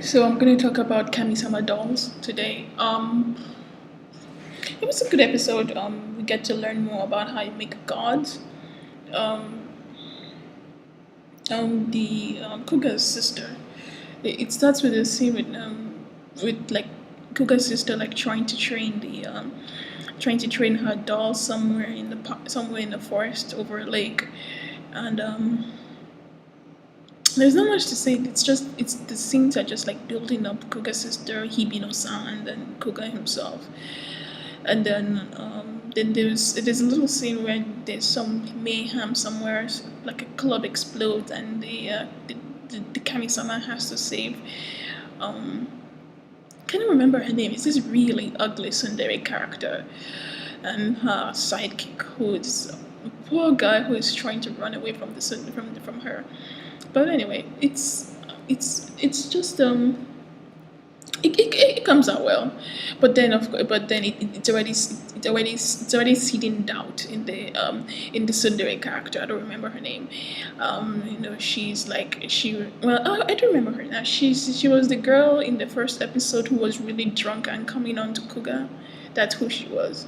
So I'm going to talk about kamisama dolls today. It was a good episode. We get to learn more about how you make gods. Um, the Kuga's sister. It starts with a scene with like Kuga's sister like trying to train her doll somewhere in the forest over a lake, and there's not much to say. It's the scenes are just like building up Kuga's sister, Hibino-san, and then Kuga himself. And then there's a little scene where there's some mayhem somewhere, like a club explodes, and the kamisama has to save. Um, can't remember her name. It's this really ugly tsundere character, and her sidekick, who is a poor guy who is trying to run away from from her. But anyway, it's just it comes out well, but then it's already seeding doubt in the tsundere character. I don't remember her name. She's like I do remember her now. She was the girl in the first episode who was really drunk and coming on to Kuga. That's who she was,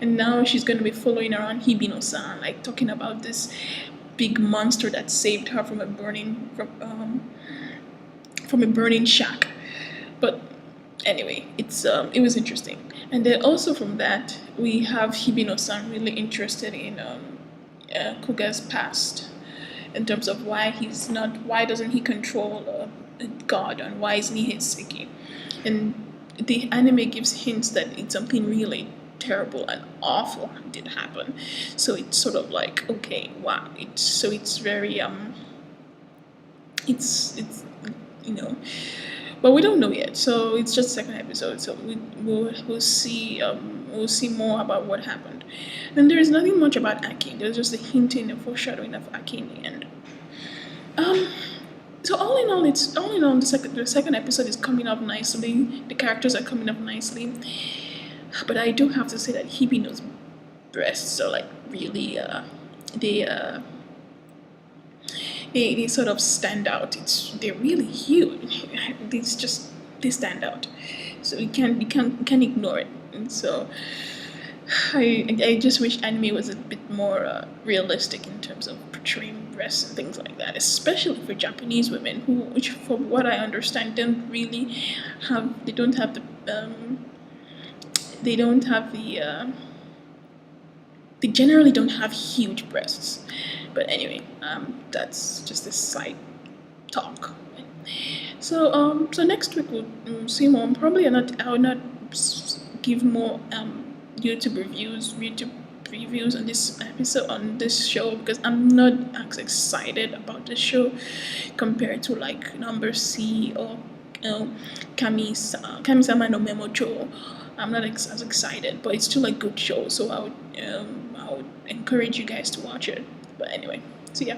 and now she's gonna be following around Hibino-san, like talking about this big monster that saved her from a burning shack. But anyway, it was interesting. And then also from that, we have Hibino-san really interested in Kuga's past, in terms of why doesn't he control a god, and why isn't he Hitsuki? And the anime gives hints that it's something really terrible and awful did happen. So it's sort of like, okay, wow. It's very it's but we don't know yet. So it's just the second episode. So we'll see more about what happened. And there is nothing much about Aki. There's just a hinting, a foreshadowing of Aki in the end. So all in all, the second episode is coming up nicely. The characters are coming up nicely. But I do have to say that Hibino's breasts are like really they sort of stand out. They're really huge. They stand out. So you can't ignore it. And so I just wish anime was a bit more realistic in terms of portraying breasts and things like that, especially for Japanese women which from what I understand, they don't have they generally don't have huge breasts. But anyway, that's just a side talk. So next week we'll see more. Probably I will not give more YouTube reviews on this episode, on this show, because I'm not as excited about the show compared to like Number C or Kamisama no Memocho. I'm not as excited, but it's still a good show, so I would encourage you guys to watch it. But anyway, so yeah.